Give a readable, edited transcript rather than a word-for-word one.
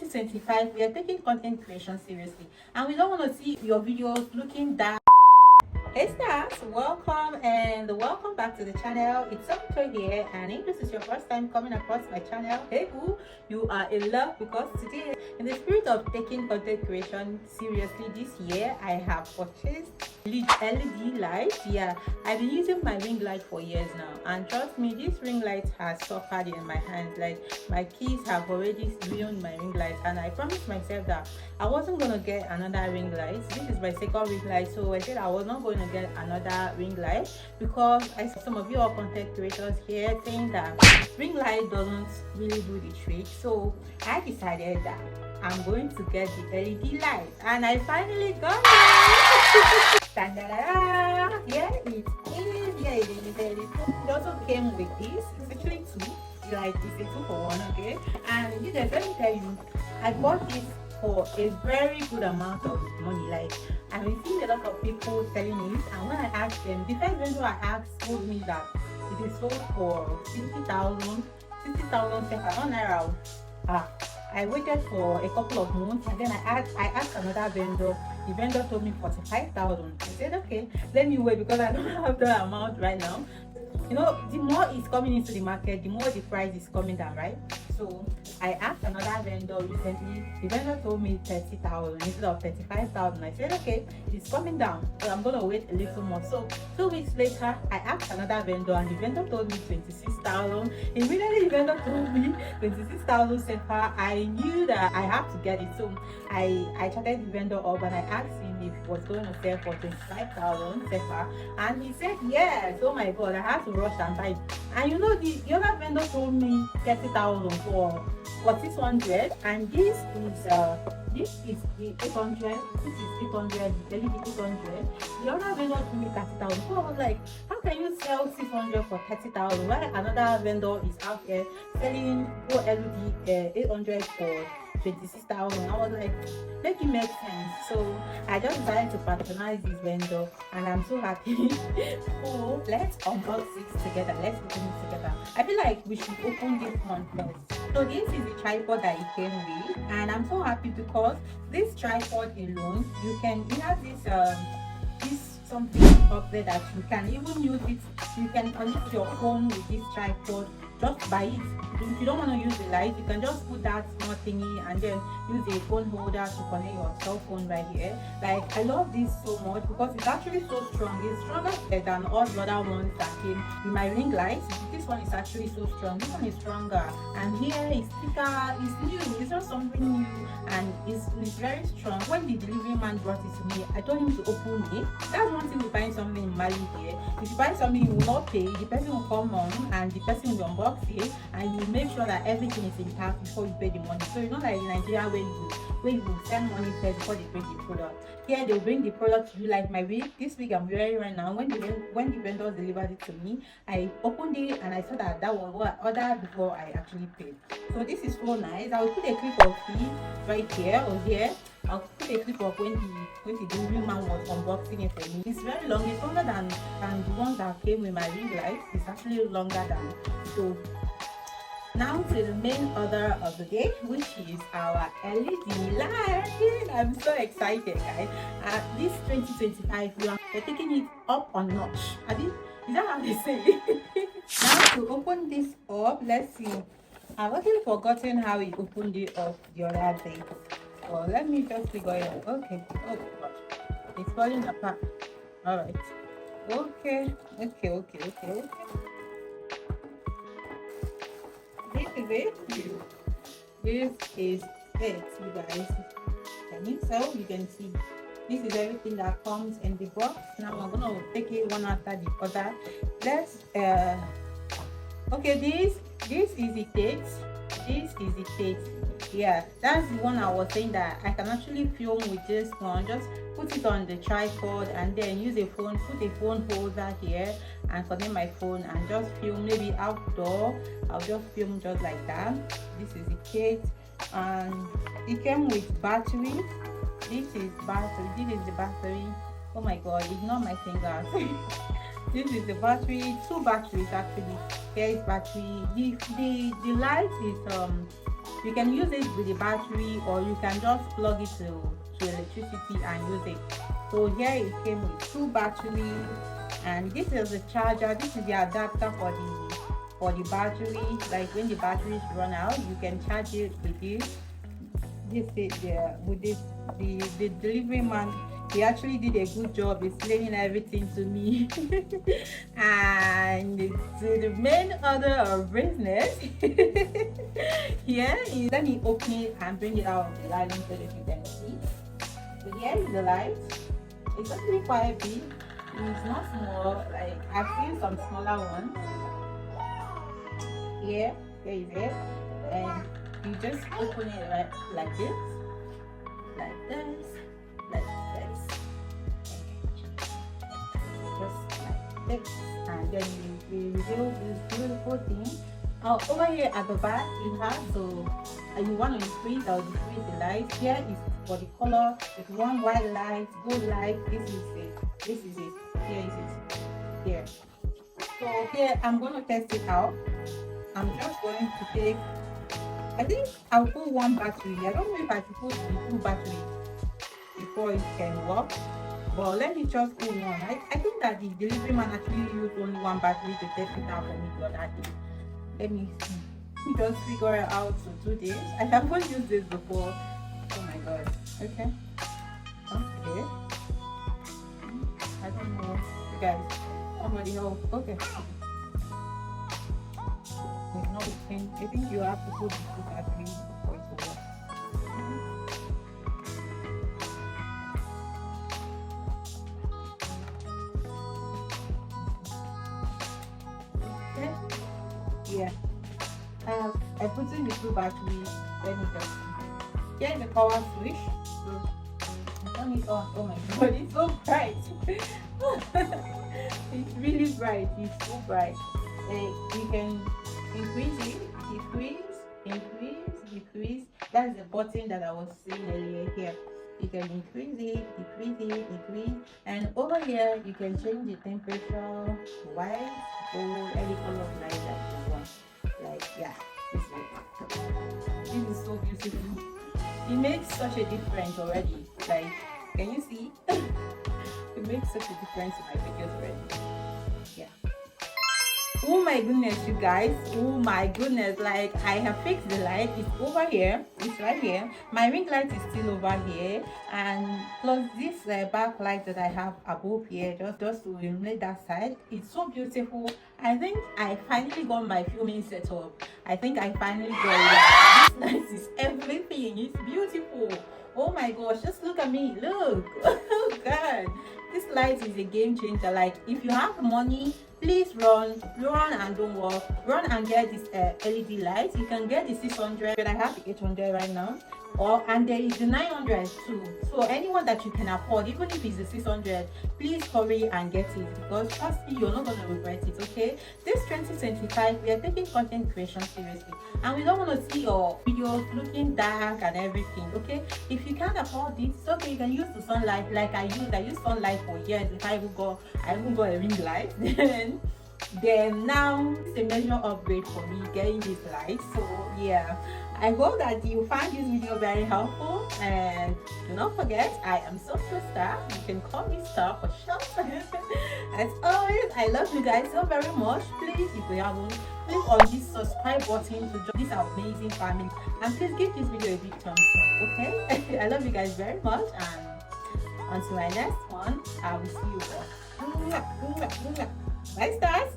2025, we are taking content creation seriously, and we don't want to see your videos looking that. Hey stars, welcome back to the channel. It's Somto here, and if this is your first time coming across my channel, hey boo, you are in luck, because today, in the spirit of taking content creation seriously this year, I have purchased LED light. Yeah, I've been using my ring light for years now, and trust me, this ring light has suffered in my hands. Like, my keys have already ruined my ring light, and I promised myself that I wasn't gonna get another ring light. This is my second ring light, so I said I was not going to get another ring light, because I saw some of you are content creators here saying that ring light doesn't really do the trick. So I decided that I'm going to get the LED light, and I finally got it. Ta-da-da-da! Here it is. Here it is. It also came with this. It's actually two. Like, it's a 2-for-1, okay? And let me tell you, I bought this for a very good amount of money. Like, I've been seeing a lot of people selling it, and when I asked them, the first vendor I asked told me that it is sold for 60,000 on Naira. I waited for a couple of months, and then I asked another vendor. The vendor told me 45,000. I said, okay, let me wait, because I don't have the amount right now. You know, the more it's coming into the market, the more the price is coming down, right? So I asked another vendor recently. The vendor told me 30,000 instead of 35,000. I said, okay, it's coming down, so I'm gonna wait a little more. So 2 weeks later, I asked another vendor, and the vendor told me 26,000. Immediately, the vendor told me 26,000 SEPA. I knew that I have to get it, so I chatted the vendor up, and I asked him if he was going to sell for 25,000 SEPA, and he said yes. Oh my god, I had to rush and buy it. And you know, the other vendor told me 30,000 for 600, and this is the 800. This is 800, the LED 800. The other vendor told me 30,000. So I was like, how can you sell 600 for 30,000 while another vendor is out here selling LED 800 for 26,000? I was like, make it make sense. So I just decided to patronize this vendor, and I'm so happy. So let's unbox it together. Let's open it together. I feel like we should open this one first. So this is the tripod that it came with, and I'm so happy because this tripod alone, it has this something up there that you can even use it. You can connect your phone with this tripod just by it. If you don't want to use the light, you can just put that small thingy and then use a phone holder to connect your cell phone right here. Like, I love this so much because it's actually so strong. It's stronger than all the other ones that came with my ring lights. This one is actually so strong. This one is stronger, and here is thicker. It's new. It's not something new, and it's very strong. When the delivery man brought it to me, I told him to open it. That's one thing with buying something in Mali here. If you buy something you will not pay, the person will come on and the person will unbox it, and you make sure that everything is intact before you pay the money. So it's not like in Nigeria where you send money first before they bring the product. Here they bring the product to you. Like my wig, this wig I'm wearing right now, when the vendors delivered it to me, I opened it and I saw that was what I ordered before I actually paid. So this is so nice. I will put a clip of it right here or here. I'll put a clip of when the delivery man was unboxing it for me. It's very long. It's longer than the ones that came with my ring light. It's actually longer than. So now to the main order of the day, which is our LED light. I'm so excited, guys. This 2025, we're taking it up a notch. Is that how they say it? Now to open this up, let's see. I've actually forgotten how we opened it up the other day. So let me just figure it out. Okay. Oh gosh, it's falling apart. All right. Okay. This is it, you guys. So you can see this is everything that comes in the box. Now I'm gonna take it one after the other. Let's okay, this is the case. This is the case. Yeah, that's the one I was saying that I can actually film with this one. Just put it on the tripod and then use a phone, put a phone holder here and connect my phone and just film. Maybe outdoor, I'll just film just like that. This is the case, and it came with batteries. This is the battery. Oh my god, ignore my fingers. This is the battery, 2 batteries actually. Here is battery. The light is You can use it with the battery, or you can just plug it to electricity and use it. So here it came with 2 batteries, and this is the charger. This is the adapter for the battery. Like when the batteries run out, you can charge it with this. This is with this. The delivery man, he actually did a good job explaining everything to me. And to the main order of business, here is, let me open it and bring it out of the light so that you can see. So here is the light. It's actually quite big. It's not small. Like I've seen some smaller ones. Here is it, and you just open it like this, like this, like this, just like this, and then you reveal this beautiful thing. Over here at the back you have, so you want to increase or decrease the light. Here is for the color. If you want white light, good light, this is it. This is it. Here is it. Here. So here I'm going to test it out. I'm just going to take, I think I'll put 1 battery. I don't know if I should put the 2 batteries before it can work, but let me just put 1. I think that the delivery man actually used only 1 battery to test it out for me the other day. Let me see. Let me just figure out how to do this. I haven't used this before. Oh my god. Okay. Okay. I don't know. You guys, somebody help. Okay. It's not working. I think you have to put the 2 batteries before it will work. Okay. Yeah. I put in the 2 batteries. Let me just see. Here is the power switch. So I turn it on. Oh my god, it's so bright. It's really bright. It's so bright. You can increase it, decrease, increase, decrease. That's the button that I was saying earlier here. You can increase it, decrease it, decrease. And over here, you can change the temperature, white, gold, any color of light that you want. Like, yeah, this is so beautiful. It makes such a difference already. Like, can you see? It makes such a difference in my videos already. Yeah. Oh my goodness, you guys. Oh my goodness. Like, I have fixed the light. It's over here. It's right here. My ring light is still over here. And plus this back light that I have above here, just to illuminate that side. It's so beautiful. I think I finally got my filming setup. I think I finally got it. This light is everything. It's beautiful. Oh my gosh, just look at me. Look. Oh god. This light is a game changer. Like, if you have money, please run and don't walk. Run and get this LED light. You can get the 600. I have the 800 right now. And there is the 900 too. So anyone that you can afford, even if it's the 600, please hurry and get it, because trust me, you're not going to regret it. Okay, this 2025, we are taking content creation seriously, and we don't want to see your videos looking dark and everything. Okay, if you can't afford this, it's okay. You can use the sunlight like I use sunlight for years. If I even got a ring light, then now it's a major upgrade for me getting this light. So yeah, I hope that you find this video very helpful, and do not forget, I am Somto Starr. You can call me Star for short. As always, I love you guys so very much. Please, if you haven't, click on this subscribe button to join this amazing family, and please give this video a big thumbs up. Okay, I love you guys very much, and until my next one, I will see you all. Bye, stars.